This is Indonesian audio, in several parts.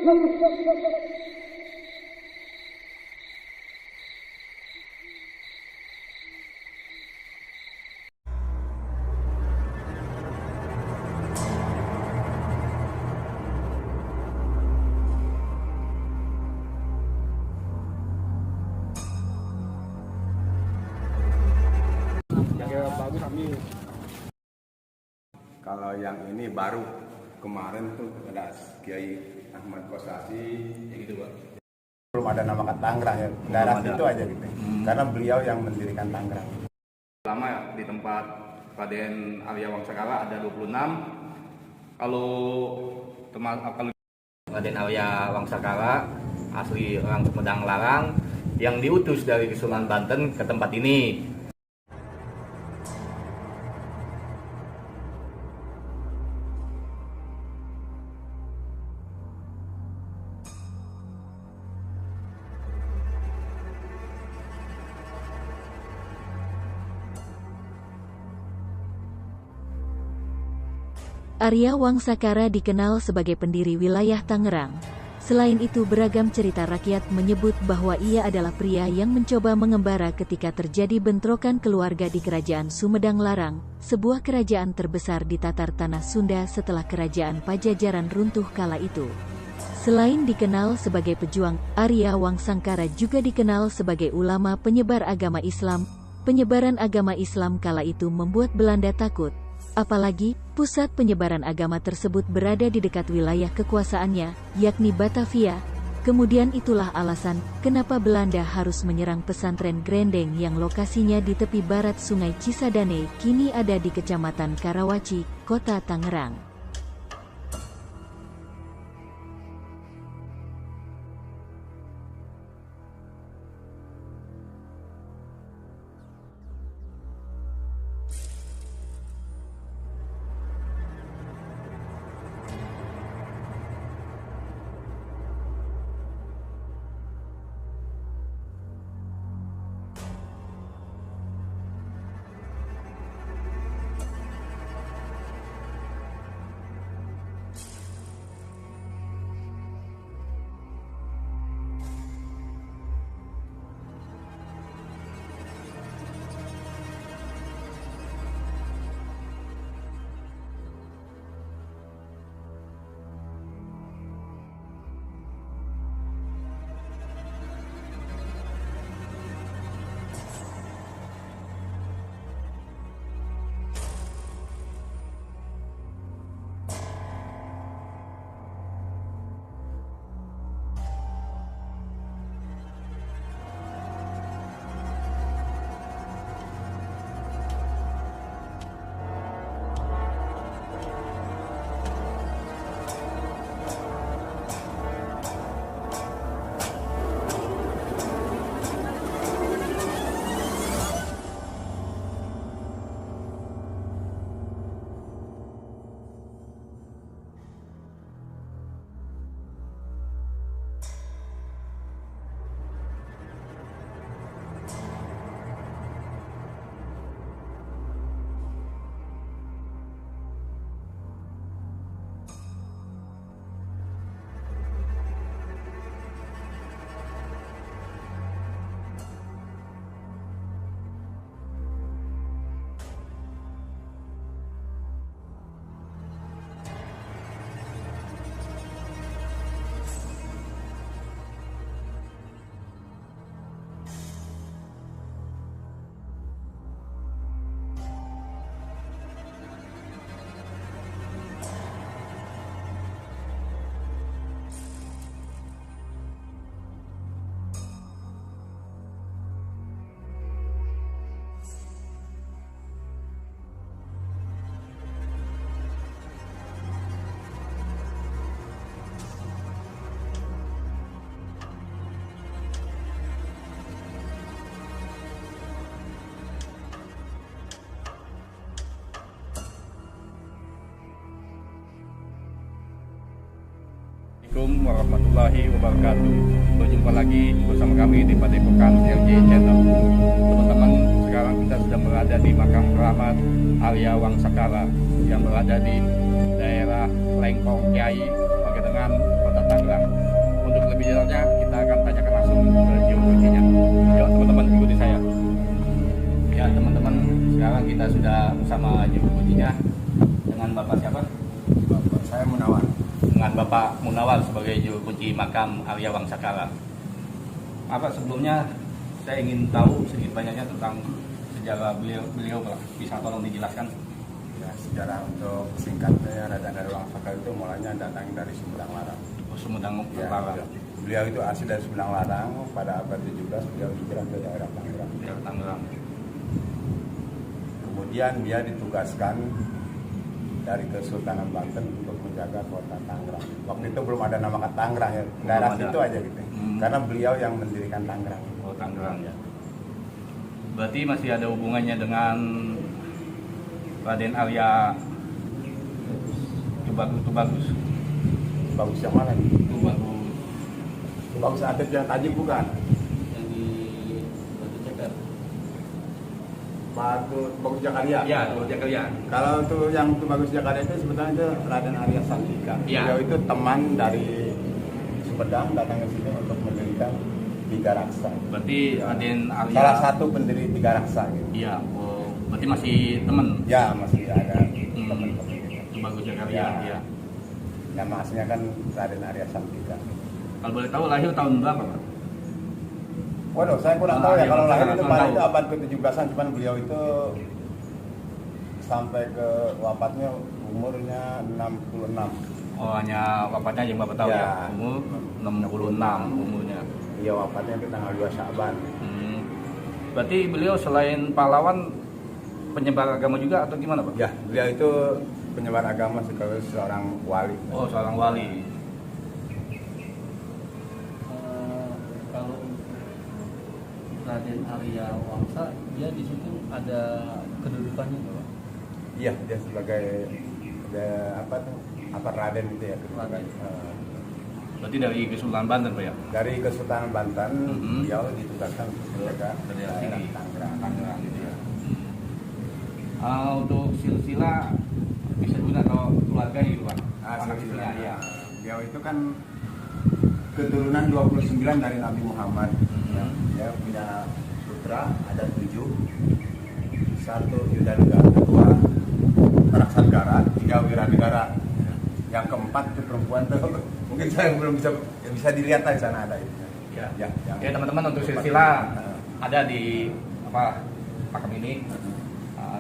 Bagus kami. Kalau yang ini baru kemarin tuh ada Kiai Ahmad Kosasi, ya gitu Pak. Belum ada nama Tangerang ya, daerah itu aja gitu. Karena beliau yang mendirikan Tangerang. Lama ya, di tempat Raden Arya Wangsakala ada 26. Kalau Raden Arya Wangsakala asli orang Sumedang Larang yang diutus dari Sunan Banten ke tempat ini. Arya Wangsakara dikenal sebagai pendiri wilayah Tangerang. Selain itu, beragam cerita rakyat menyebut bahwa ia adalah pria yang mencoba mengembara ketika terjadi bentrokan keluarga di Kerajaan Sumedang Larang, sebuah kerajaan terbesar di tatar tanah Sunda setelah Kerajaan Pajajaran runtuh kala itu. Selain dikenal sebagai pejuang, Arya Wangsakara juga dikenal sebagai ulama penyebar agama Islam. Penyebaran agama Islam kala itu membuat Belanda takut. Apalagi, pusat penyebaran agama tersebut berada di dekat wilayah kekuasaannya, yakni Batavia. Kemudian itulah alasan kenapa Belanda harus menyerang pesantren Grendeng yang lokasinya di tepi barat Sungai Cisadane, kini ada di Kecamatan Karawaci, Kota Tangerang. Assalamualaikum warahmatullahi wabarakatuh. Berjumpa lagi bersama kami di Padepokan LJ Channel. Teman-teman, sekarang kita sedang berada di makam keramat Arya Wangsakala yang berada di daerah Lengkong Kiai, Pagedangan, Kota Tangerang. selanjutnya kita akan tanyakan langsung ke geologinya. Yuk teman-teman ikuti saya. Ya teman-teman, sekarang kita sudah bersama geologinya dengan Bapak siapa? Bapak saya Munawar. Dengan Bapak Munawar sebagai juru kunci makam Arya Wangsakala. Apa sebelumnya saya ingin tahu sedikit banyaknya tentang sejarah beliau Pak. Bisa tolong dijelaskan? Ya, sejarah untuk singkatnya Raden Arya Wangsakala itu mulanya datang dari Sumedang Larang. Oh, Sumedang Ya, Larang. beliau itu asli dari Sumedang Larang. Pada abad 17 beliau hijrah ke daerah Tangerang. Daerah Tangerang. Kemudian dia ditugaskan dari Kesultanan Banten untuk menjaga kota Tangerang. Waktu itu belum ada nama Tangerang ya, daerah ada. situ aja gitu. Karena beliau yang mendirikan Tangerang. Oh, Tangerang ya. Berarti masih ada hubungannya dengan Raden Arya itu bagus. Bagus yang mana nih? Itu bagus. Bagus atlet yang tadi bukan? Yang di Batu Ceker. Bagus Jakaria. Ya, Batu Ceker ya. Kalau untuk yang itu Bagus Jakaria itu sebenarnya itu Raden Arya Santika. Ya. Beliau itu teman dari Sumedang datang ke sini untuk mendirikan Tiga Raksa. Berarti Raden Arya. Salah satu pendiri Tiga Raksa gitu. Iya, oh, berarti masih teman. Ya, masih ada teman-teman. Itu Bagus Jakaria. Ya. Ya. Nama aslinya kan Raden Arya Santika. Kalau boleh tahu lahir tahun berapa, Pak? Waduh, saya kurang tahu ya. Iya, Kalau lahir kurang itu tahu. paling itu abad ke-17-an, cuman beliau itu sampai ke wafatnya umurnya 66. Oh, hanya wafatnya yang Bapak tahu Ya. ya. Umur 66 umurnya. Iya, wafatnya di tanggal 2 Sya'ban. Berarti beliau selain pahlawan penyebar agama juga atau gimana, Pak? Ya, beliau itu penyebar agama sekaligus seorang wali. Oh, seorang wali. Kalau Raden Arya Wangsa, dia di situ ada kedudukannya nggak, Pak? Iya, dia sebagai apa tuh? Apa Raden itu ya kedudukan. Raden. Berarti dari Kesultanan Banten, Pak ya? Dari Kesultanan Banten, Mhm. beliau ditugaskan untuk menjaga Dari daerah sini. Tangerang. Tangerang gitu ya. Untuk silsilah bisa juga atau keluarga gitu, Pak? Anak Silsilah, cucunya, ya. Beliau itu kan keturunan 29 dari Nabi Muhammad. Mhm. Dia punya putra ada 7. Satu Yudanegara, kedua Raksanegara, 3 Wiranegara. Yang keempat itu perempuan tuh mungkin saya belum bisa dilihat di sana ada itu. Ya. Ya, yang- Oke, teman-teman, untuk silsilah ada di makam ini.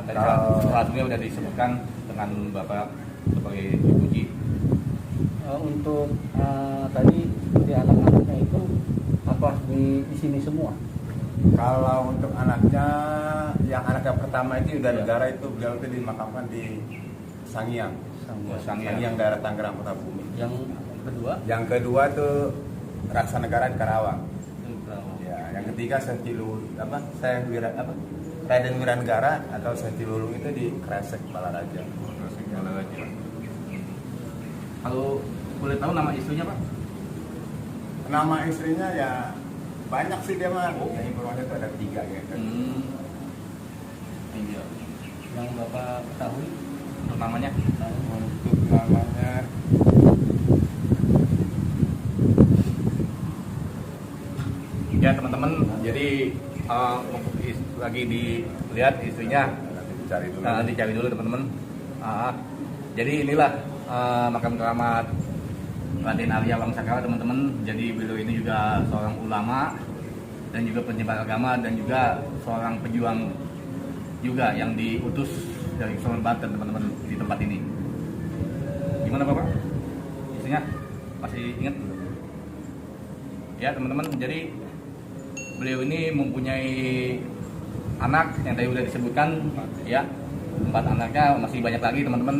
Tadi Kalau- salah udah disebutkan dengan Bapak sebagai kunci. Untuk tadi di anak-anaknya itu apa di sini semua? Kalau untuk anaknya, yang anaknya pertama itu Yudanegara itu beliau itu dimakamkan di Sangiang. Oh, Sangiang. Sangiang daerah Tangerang Kota Bumi. Yang kedua? Yang kedua tuh Raksanegara di Karawang. Kerawang. Ya, yang ketiga Raden Wiranegara atau Sentilulung itu di Kresek Balaraja. Kalau boleh tahu nama istrinya, Pak? Nama istrinya ya banyak sih dia mah. Ya, informasinya itu ada 3 gitu. Iya. Yang Bapak ketahui? Untuk namanya? Untuk namanya Ya, teman-teman. Jadi lagi dilihat istrinya. nanti dicari dulu. Dicari dulu, teman-teman. Jadi inilah makam keramat Raden Arya Wangsakala, teman-teman. Jadi beliau ini juga seorang ulama dan juga penyebar agama dan juga seorang pejuang juga yang diutus dari Kesultanan Banten, teman-teman, di tempat ini. Gimana, Bapak? Istrinya masih ingat? Ya, teman-teman. Jadi beliau ini mempunyai anak yang tadi sudah disebutkan, ya. 4 anaknya, masih banyak lagi, teman-teman,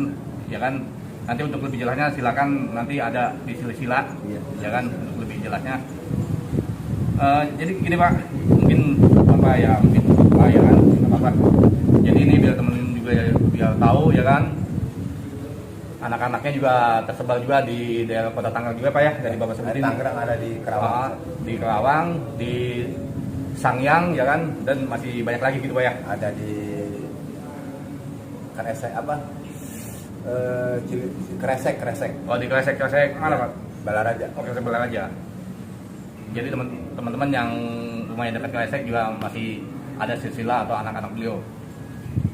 ya kan. Nanti untuk lebih jelasnya silakan nanti ada di silsilah, Iya. ya kan, untuk lebih jelasnya. Jadi gini, Pak, mungkin apa ya, kan, apa. Jadi ini biar teman-teman juga ya, biar tahu, ya kan. Anak-anaknya juga tersebar juga di daerah Kota Tangerang juga, Pak ya, dari Bapak sebutin. Tangerang ada di Karawang. Di Karawang, di Sangiang, ya kan, dan masih banyak lagi gitu, Pak ya. Ada di Kresek apa? Kresek. Oh, di Kresek mana, Pak? Balaraja. Oke, sebelah aja. Jadi teman-teman yang rumahnya dekat Kresek juga masih ada silsilah atau anak-anak beliau,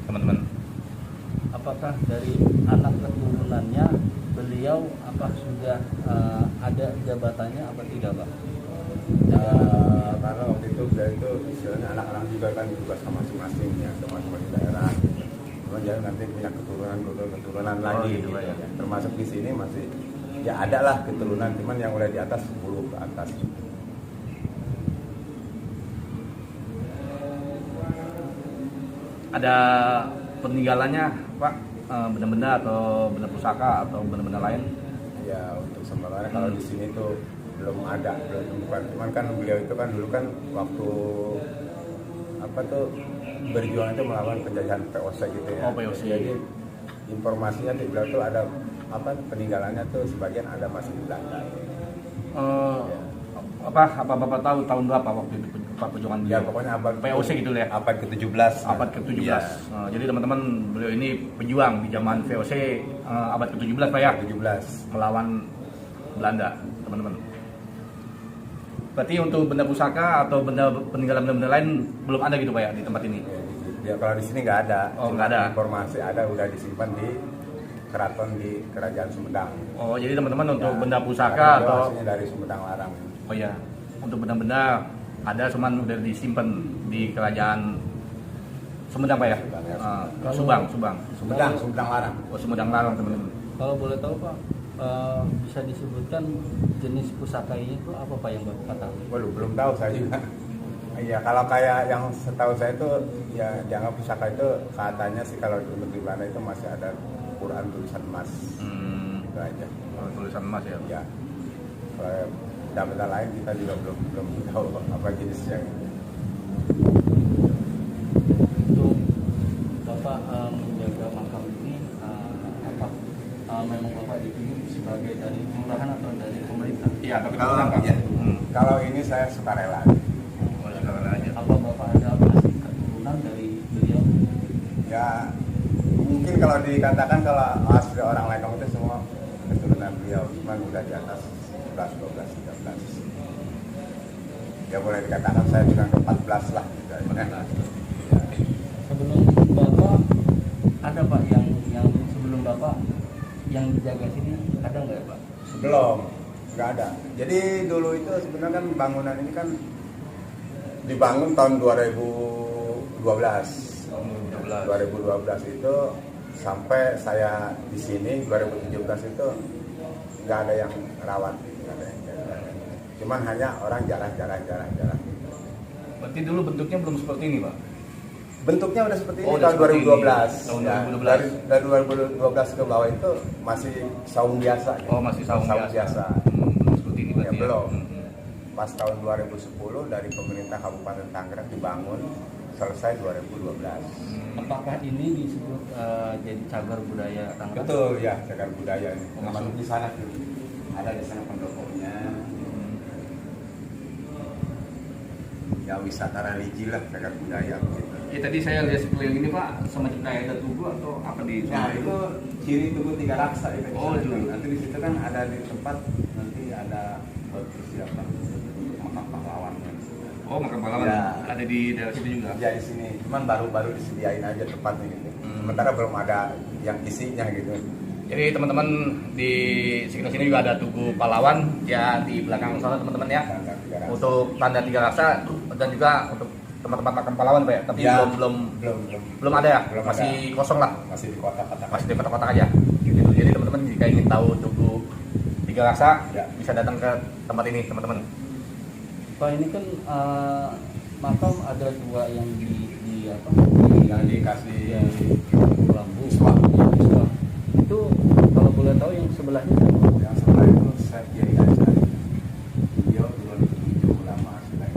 teman-teman. Apakah dari anak keturunannya beliau apa sudah ada jabatannya apa tidak, Pak? Ya, karena waktu itu beliau itu istilahnya anak-anak juga kan tugas masing-masing ya, teman-teman di daerah. Cuman jangan nanti punya keturunan lagi gitu, gitu. ya. Termasuk di sini masih ya ada lah keturunan, cuman yang udah di atas 10 ke atas. Ada peninggalannya Pak, benda-benda atau benda pusaka atau benda-benda lain? Ya untuk sementara kalau di sini tuh belum ada, belum temukan. Cuman kan beliau itu kan dulu kan waktu apa tuh berjuang itu melawan penjajahan VOC gitu ya. Oh, VOC. Jadi informasinya di beliau tuh ada apa peninggalannya tuh sebagian ada masih di Belanda. Apa Bapak tahu tahun berapa waktu itu perjuangan Ya beliau? pokoknya abad VOC gitu ya. Abad ke-17. Abad ke-17. Ya, Jadi teman-teman, beliau ini pejuang di zaman VOC abad ke-17 Pak ya, 17. melawan Belanda, teman-teman. Berarti untuk benda pusaka atau benda peninggalan benda lain belum ada gitu Pak ya di tempat ini? Ya kalau di sini nggak ada. Oh, Cuma nggak ada. Informasi ada udah disimpan di keraton di Kerajaan Sumedang. Oh, jadi teman-teman untuk Ya, benda karena pusaka beliau atau aslinya dari Sumedang Larang. oh ya, untuk benda-benda ada cuman udah disimpan di Kerajaan Sumedang Pak ya? Sumedang, ya, Subang. Sumedang Larang. Oh, Sumedang Larang teman-teman. Kalau boleh tahu Pak, bisa disebutkan jenis pusaka ini itu apa Pak yang Bapak tahu? Waduh, belum tahu saya juga. Iya, kalau kayak yang setahu saya itu ya dianggap pusaka itu katanya sih kalau untuk di Belanda itu masih ada Quran tulisan emas. Itu aja. Oh, tulisan emas ya. Ya. Kalau benda lain kita juga belum tahu apa jenisnya. Untuk Bapak menjaga makam ini apa memang Bapak dipilih sebagai dari kelurahan atau dari pemerintah? Iya, tapi Kalau kurang Pak. ya, kalau ini saya sukarela. Oh, sekarang aja. Apa Bapak ada pasti keturunan dari beliau? Ya mungkin kalau dikatakan kalau asli orang Lekong itu semua keturunan beliau, cuma udah di atas 11, 12, 13. Ya boleh dikatakan saya juga ke 14 lah gitu. Ya. Sebelum Bapak ada Pak yang sebelum Bapak yang dijaga sini ada nggak ya Pak? Belum, nggak ada. Jadi dulu itu sebenarnya kan bangunan ini kan dibangun tahun 2012. 2012 itu sampai saya di sini 2017 itu nggak ada yang rawat, nggak ada yang jaga. Cuman hanya orang jarang. Berarti dulu bentuknya belum seperti ini Pak? Bentuknya udah seperti ini Oh, udah tahun seperti ini. 2012. Tahun Ya, 2012. Dari 2012 ke bawah itu masih saung biasa. Oh, masih saung biasa. Belum seperti ini Ya, berarti ya? belum. Pas tahun 2010 dari pemerintah Kabupaten Tangerang dibangun, selesai 2012. Apakah ini disebut jadi cagar budaya Tangerang? Betul ya, cagar budaya ini. Oh, Masuk di sana tuh. Ada di sana pendokternya. Ya wisata religi lah, cagar budaya gitu. Ya tadi saya lihat sekeliling ini Pak, semacam kayak ada tugu atau apa di Nah sana itu ciri tugu Tiga Raksa ya. Oh, itu. dulu. Nanti di situ kan ada di tempat nanti ada buat persiapan makam pahlawan. Oh, makam pahlawan Ya. ada di daerah situ juga. Ya di sini, cuman baru disediain aja tempatnya gitu. Sementara belum ada yang isinya gitu. Jadi teman-teman di sekitar sini juga ada tugu pahlawan ya di belakang sana teman-teman ya. Tanda Tiga Raksa. Untuk tanda Tiga Raksa dan juga untuk tempat-tempat makam pahlawan Pak ya. Tapi Ya, belum ada ya. Belum Masih ada. kosong lah. Masih di kota-kota. Masih di kotak-kotak aja. Gitu. Jadi teman-teman jika ingin tahu tugu Tiga Raksa Ya. bisa datang ke tempat ini teman-teman. Pak ini kan makam ada dua yang di apa? Yang dikasih Ya, lampu. Iswa. Ya, iswa. Itu kalau boleh tahu yang sebelahnya siapa? yang sebelah itu saya kiri aja. Dia belum tujuh ulama selain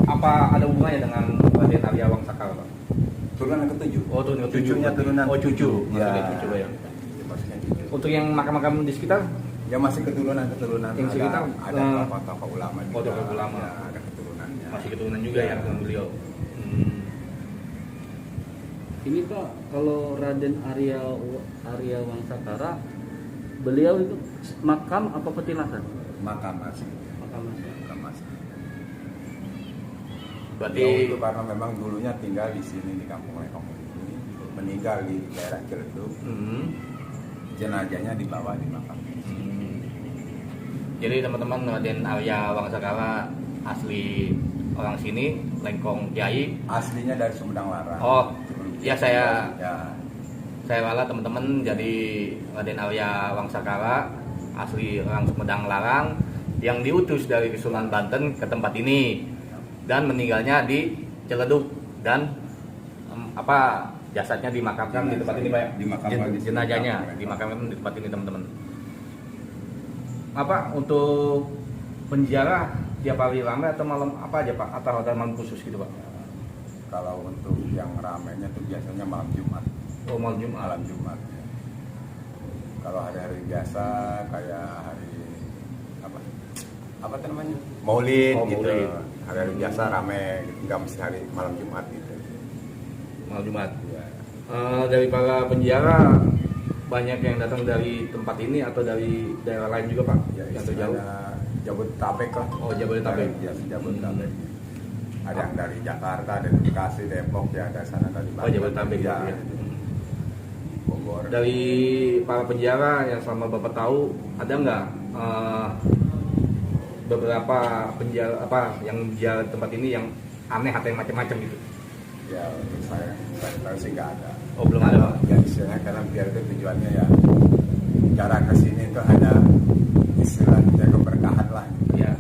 Apa ada hubungannya dengan Raden Arya Wangsakala Pak? turunan ke-7. Oh, turunan ke-7. Cucunya turunan. Oh, cucu. Ya. Maksudnya cucu Pak ya. Maksudnya cucu. Untuk yang makam-makam di sekitar Ya masih keturunan Yang sekitar, ada tokoh-tokoh ulama juga. oh, tokoh ulama. Ya, ada keturunannya. masih keturunan juga ya dengan beliau. Ini Pak, kalau Raden Arya Wangsakara, beliau itu makam apa petilasan? Makam masih. Makam Mas. Makam Berarti Beliau itu karena memang dulunya tinggal di sini di Kampung Lekong ini, meninggal di daerah Ciledug. Jenazahnya dibawa di makam. Jadi teman-teman, Raden Arya Wangsakala asli orang sini, Lengkong Kiai. Aslinya dari Sumedang Larang. Oh, ya saya rela teman-teman, jadi Raden Arya Wangsakala asli orang Sumedang Larang yang diutus dari Sunan Banten ke tempat ini dan meninggalnya di Ciledug dan jasadnya dimakamkan di tempat ini, Pak. Dimakamkan di sini. Jenazahnya dimakamkan di tempat ini, teman-teman. Untuk penjara tiap hari ramai atau malam apa aja, Pak? Atau ada malam khusus gitu, Pak? Kalau untuk yang ramainya tuh biasanya malam Jumat. Oh, malam Jumat. Malam Jumat. Ya. Kalau hari-hari biasa kayak hari apa namanya? Maulid Oh, gitu. Maulid. Hari-hari biasa ramai, gitu. Nggak mesti hari malam Jumat gitu. Malam Jumat. Ya. Dari para penjara banyak yang datang dari tempat ini atau dari daerah lain juga, Pak? Ya, Yang terjauh. Jabodetabek lah. Oh, Jabodetabek. Ya, Jabodetabek. Ada yang dari Jakarta, dari Bekasi, Depok, ya ada sana dari Oh, Jabodetabek ya. ya. Bogor. Dari para penjara yang selama Bapak tahu, ada nggak beberapa penjara yang penjara tempat ini yang aneh atau yang macam-macam gitu? Ya, untuk saya tahu sih nggak ada. Oh, belum ada, Pak? Ya, istilahnya karena biar itu tujuannya ya cara ke sini itu ada istilahnya keberkahan lah. Ya.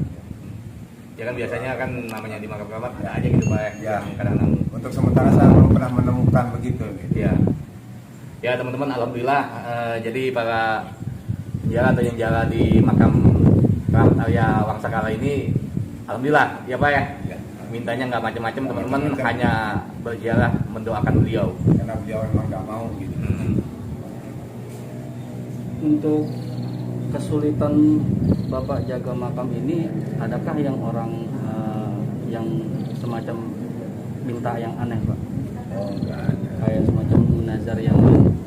Ya kan biasanya kan namanya di makam keramat ada aja gitu, Pak. Ya. Yang kadang-kadang. Untuk sementara saya belum pernah menemukan begitu. Gitu. Ya. Ya teman-teman, alhamdulillah jadi para penjara atau yang jaga di makam Keramat Arya Wangsakala ini, alhamdulillah ya Pak ya. Ya. Mintanya nggak macam-macam teman-teman, hanya berziarah mendoakan beliau. Karena beliau memang nggak mau gitu. Untuk kesulitan Bapak jaga makam ini, adakah yang orang yang semacam minta yang aneh, Pak? Oh, nggak ada. Kayak semacam munazar yang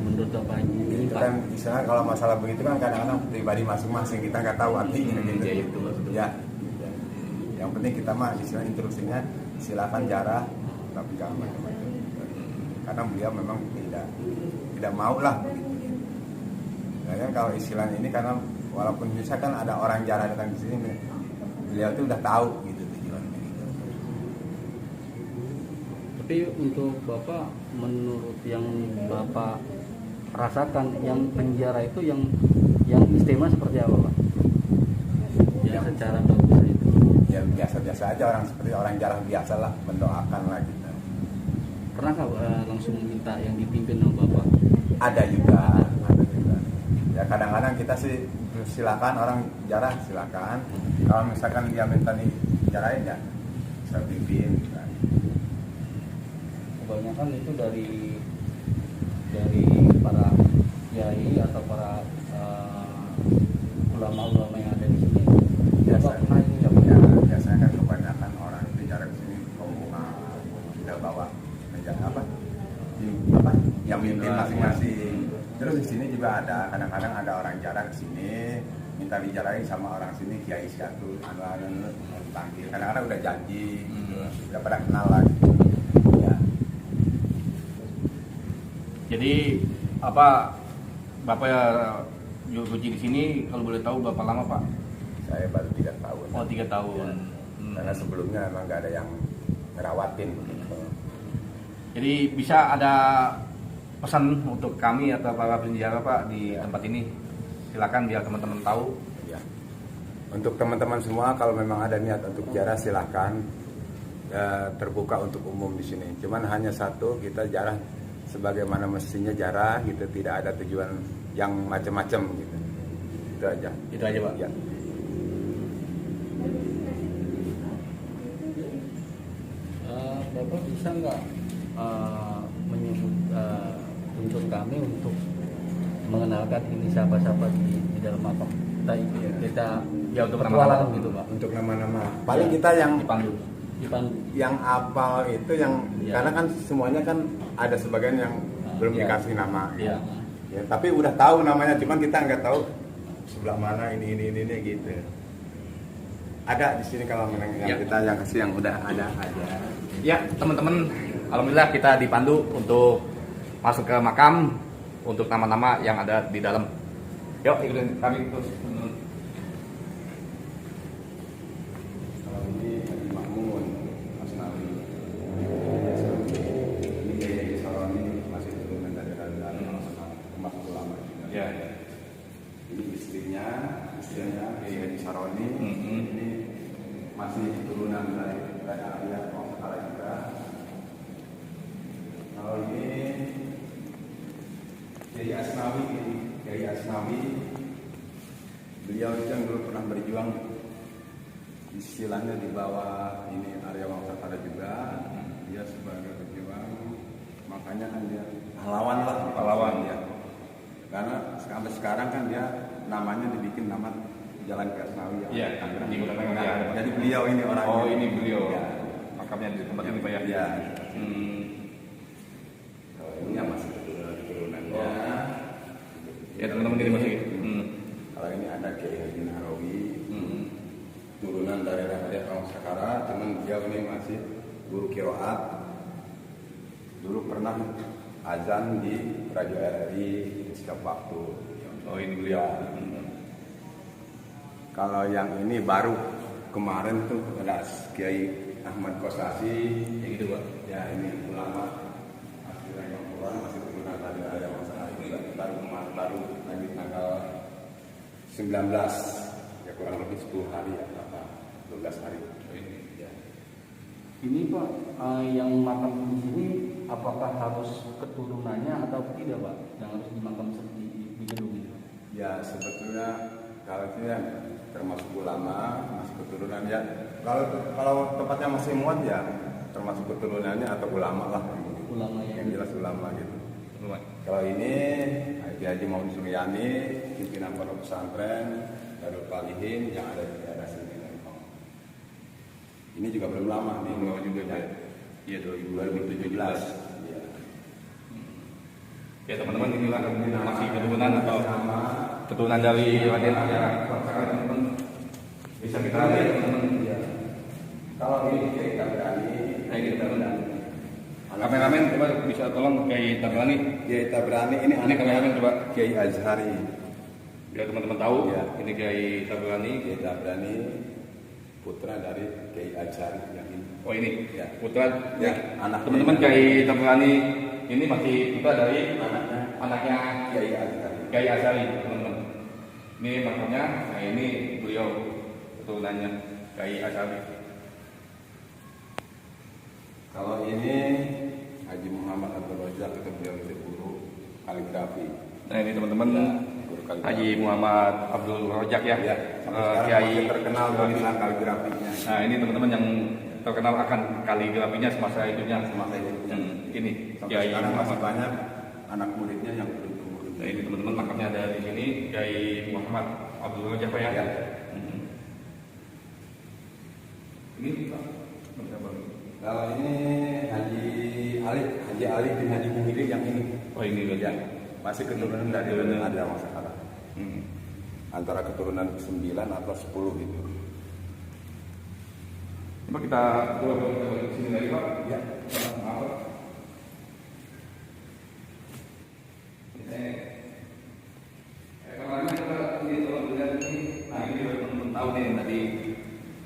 menurut Bapak ini, Itu Pak? kan misalnya kalau masalah begitu kan kadang-kadang pribadi masing-masing, kita nggak tahu artinya gitu. Ya, itu, betul. Ya. Yang penting kita mah istilah instruksinya silakan jarah tapi jangan macam-macam. Karena beliau memang tidak mau lah begitu. Nah, kan kalau istilah ini karena walaupun misalkan ada orang jarah datang di sini, beliau tuh udah tahu gitu tujuannya gitu. Tapi untuk Bapak, menurut yang Bapak rasakan, yang penjara itu yang istimewa seperti apa, Pak? Yang secara bagus itu. Ya biasa-biasa aja, orang seperti orang jarah biasa lah, mendoakan lah gitu. Pernahkah langsung minta yang dipimpin sama Bapak? Ada juga. Ya kadang-kadang kita sih silakan orang jarah silakan. Kalau misalkan dia minta nih jarahin ya saya pimpin. Gitu. Kebanyakan itu dari para kiai atau para ulama-ulama yang ada di sini. Bapak pernah itu ya? Ya, biasanya kan kebanyakan orang bicara di sini rombongan udah bawa meja yang mimpin masing-masing. Terus di sini juga ada kadang-kadang ada orang jarang ke sini minta dijarahin sama orang sini, kiai satu anu panggil. Kadang-kadang udah janji, udah pada kenal lagi. Ya. Jadi Bapak ya kunci di sini, kalau boleh tahu berapa lama, Pak? Saya baru 3 tahun. Oh, 3 tahun. Karena sebelumnya memang nggak ada yang ngerawatin gitu. Jadi bisa ada pesan untuk kami atau para penjara, Pak, di tempat ini? Silakan biar teman-teman tahu. Ya. Untuk teman-teman semua, kalau memang ada niat untuk jarah silakan, terbuka untuk umum di sini. Cuman hanya satu, kita jarah sebagaimana mestinya jarah gitu, tidak ada tujuan yang macam-macam gitu. Itu aja. Itu aja, Pak. Ya. Bapak bisa nggak menyebut untuk kami untuk mengenalkan ini siapa-siapa di dalam makam kita Ya, untuk petualangan nama-nama gitu, Pak? Untuk nama-nama. Paling kita yang dipandu. yang apal itu yang karena kan semuanya kan ada sebagian yang belum iya. dikasih nama. Iya. Ya, tapi udah tahu namanya, cuman kita nggak tahu sebelah mana ini gitu. Ada di sini kalau yang Ya. kita yang kasih yang udah ada aja. Ya teman-teman, alhamdulillah kita dipandu untuk masuk ke makam untuk nama-nama yang ada di dalam. Yuk ikutin kami terus. Kalau ini Haji Mahmud Asnawi. Ini Kiai Saroni masih turunan dari termasuk ulama juga. Ya. Ini istrinya Kiai Haji Saroni. Ini masih turunan dari Arya Mangsakara juga. Kalau ini Kiai Asnawi, beliau itu yang dulu pernah berjuang, istilahnya di bawah ini Arya Mangsakara juga. Dia sebagai pejuang, makanya kan dia pahlawan ya. Karena sampai sekarang kan dia namanya dibikin nama Jalan Ki Asnawi Iya, Tangerang. di Kota Tangerang, ya. Jadi beliau ini orangnya. Oh ini beliau. Ya. Makamnya di tempat ini Pak ya. Iya. Hmm. Kalau ini yang masih keturunannya. Ya teman-teman ini masih. Kalau ini ada Kiai Haji Nahrawi, turunan dari Arya Mangsakara, cuman dia ini masih guru kiroat. Dulu pernah azan di Radio RRI setiap waktu. Oh ini beliau. Kalau yang ini baru kemarin tuh ada Kiai Ahmad Kosasi, Ya gitu Pak. ya ini ulama asli Rayong Quran, masih turunan dari Arya Mangsakara juga. Baru lagi tanggal 19, ya kurang lebih 10 hari ya, apa 12 hari. Ya. Ini Pak, yang makam di sini apakah harus keturunannya atau tidak Pak? Yang harus dimakam di gedung ini? Ya sebetulnya kalau itu ya termasuk ulama, masih keturunan ya. Kalau tempatnya masih muat ya termasuk keturunannya atau ulama lah. Ulama Yang jelas ulama gitu. Teman-teman. Kalau ini Haji Maun Suryani, pimpinan pondok pesantren Darul Palihin yang ada di daerah sini. Ini juga belum lama nih, Belum lama juga, ya. Iya 2017. Ya. Ya teman-teman inilah masih keturunan atau keturunan dari Raden Arya Mangsakara teman-teman. Bisa kita lihat teman-teman. Ya. Kalau ini kita berani, Kita berani. Kameramen coba bisa tolong Kiai Tabrani. Kiai Tabrani ini Ini kameramen coba. Kiai Azhari. Biar teman-teman tahu Ya. ini Kiai Tabrani. Kiai Tabrani putra dari Kiai Azhari yang ini. Oh ini Ya. putra. Ya, anak Teman-teman Kiai Tabrani ini masih putra dari anaknya Kiai Azhari. Kiai Azhari teman-teman. Ini makamnya, nah ini beliau keturunannya Kiai Azhari. Kalau ini Haji Muhammad Abdul Razak, itu beliau itu guru kaligrafi. Nah ini teman-teman Guru kaligrafi. Haji Muhammad Abdul Razak ya, Ya, sekarang Kiai. masih terkenal tulisan kaligrafinya. Nah ini teman-teman yang terkenal akan kaligrafinya semasa hidupnya. Semasa itu. Ini Sampai Kiai sekarang masih Muhammad. banyak anak muridnya yang belum turun. Nah ini teman-teman makamnya ada di sini Kiai Muhammad Abdul Razak Pak ya. Ya. Ini Pak. Siapa? Kalau ini Haji Ali bin Haji Muhyiddin yang ini. Oh ini Ya, ya. masih keturunan dari Keturunan. Arya Mangsakara. Antara keturunan 9 atau 10 itu. Coba kita coba ke sini lagi Pak. Ya. Maaf Pak. Kemarin kita ini tolong lihat ini. Nah ini teman-teman tahu nih tadi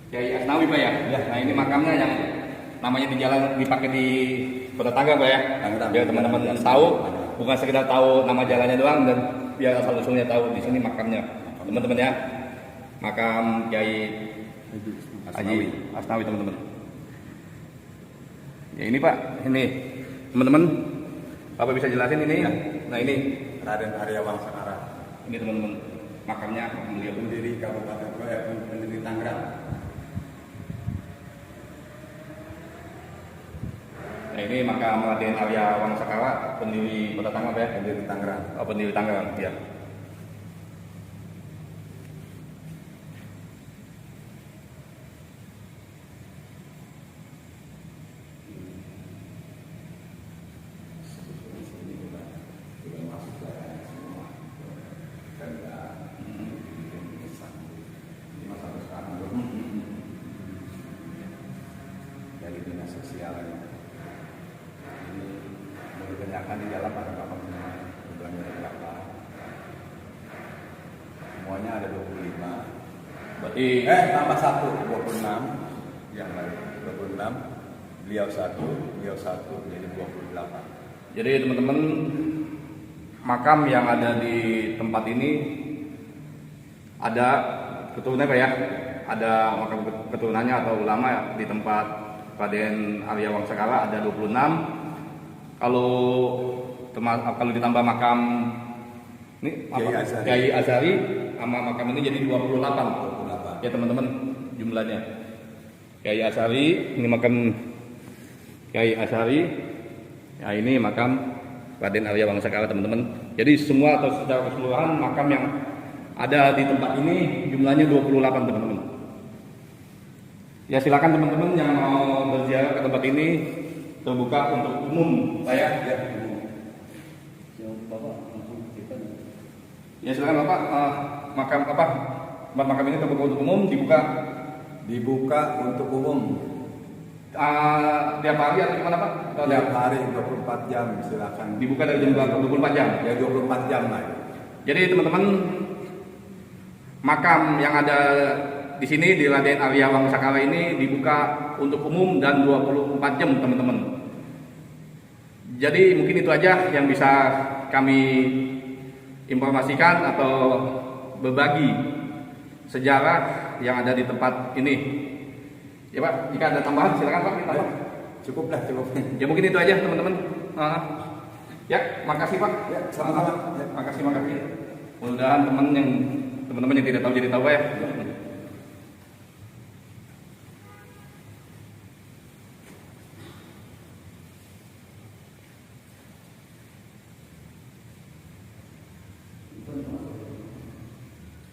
Kiai Asnawi Pak ya. Nah ini makamnya yang namanya di jalan dipakai di Kota Tangerang Pak ya. Tangerang. Biar teman-teman tahu, bukan sekedar tahu nama jalannya doang dan biar asal usulnya tahu di sini makamnya. Teman-teman ya. Makam Kiai Haji Asnawi teman-teman. Ya ini Pak, ini teman-teman, Bapak bisa jelasin ini? Ya. Nah ini, Raden Arya Mangsakara, ini teman-teman, makamnya, makam beliau. pendiri Kabupaten pendiri Tangerang. Nah ini makam Raden Arya Mangsakara, pendiri Kota Tangerang Pak ya? Pendiri Tangerang. Oh, pendiri Tangerang, ya. Tambah 1, 26. Yang lain 26. Beliau 1, jadi 28. Jadi teman-teman, makam yang ada di tempat ini ada keturunannya Pak ya? Ada makam keturunannya atau ulama di tempat Raden Arya Wangsakala ada 26. Kalau ditambah makam ini Kiai Azhari sama makam ini jadi 28. Ya teman-teman jumlahnya. Kiai Azhari, ini makam Kiai Azhari. Ya ini makam Raden Arya Wangsakala teman-teman. Jadi semua atau secara keseluruhan makam yang ada di tempat ini jumlahnya 28 teman-teman. Ya silakan teman-teman yang mau berziarah ke tempat ini, terbuka untuk umum, Pak ya. Ya silakan Bapak, makam ini terbuka untuk umum, Dibuka untuk umum. Tiap hari atau gimana Pak? Tiap hari 24 jam silakan. Dibuka dari jam 24 jam. Ya 24 jam lah. Jadi teman-teman, makam yang ada di sini di Raden Arya Wangsakala ini dibuka untuk umum dan 24 jam teman-teman. Jadi mungkin itu aja yang bisa kami informasikan atau berbagi sejarah yang ada di tempat ini. Ya Pak, jika ada tambahan silakan Pak. Ya, cukup. Ya mungkin itu aja teman-teman. Ya, makasih Pak. Ya, sama-sama. Ya, makasih. Mudah-mudahan teman-teman yang tidak tahu jadi tahu ya.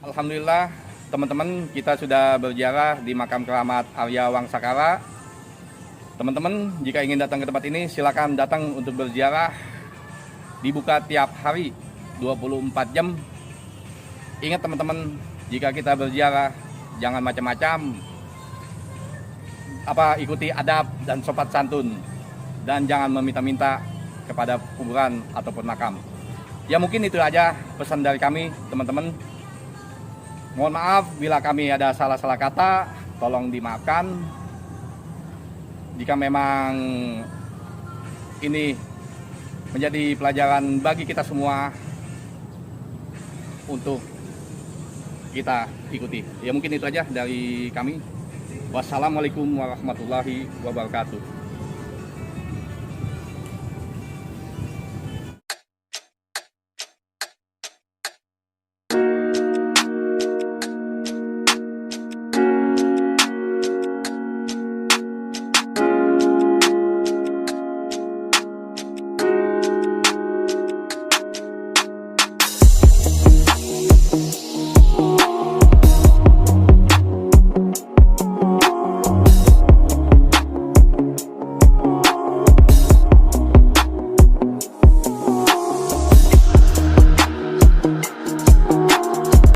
Alhamdulillah teman-teman, kita sudah berziarah di makam keramat Arya Wangsakala. Teman-teman, jika ingin datang ke tempat ini silakan datang untuk berziarah. Dibuka tiap hari 24 jam. Ingat teman-teman, jika kita berziarah jangan macam-macam. Ikuti adab dan sopan santun, dan jangan meminta-minta kepada kuburan ataupun makam. Ya mungkin itu aja pesan dari kami teman-teman. Mohon maaf bila kami ada salah-salah kata, tolong dimaafkan. Jika memang ini menjadi pelajaran bagi kita semua untuk kita ikuti. Ya mungkin itu aja dari kami. Wassalamualaikum warahmatullahi wabarakatuh.